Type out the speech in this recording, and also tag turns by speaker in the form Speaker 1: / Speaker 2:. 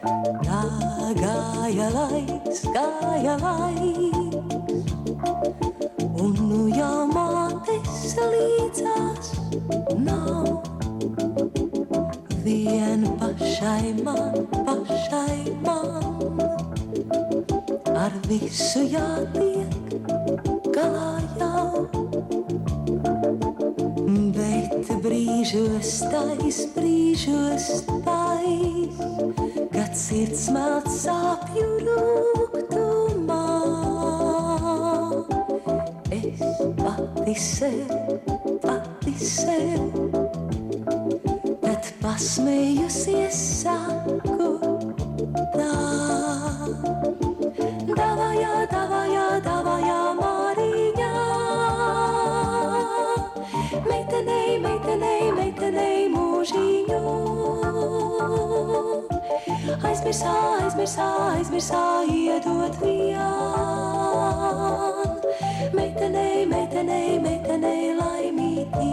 Speaker 1: Tā gāja laiks, un nu jau mātes līdzās nav. Vien pašai man, ar visu jātiek galā jau. Bet brīžos tais, kad sirds smelt sāpju rūgtumā. Es pati sev, tad pasmējusies saku tā. Davajā, Māriņā, meitenei mūžiņu. Aizmirsā, iedot vien. Meitenei laimītī.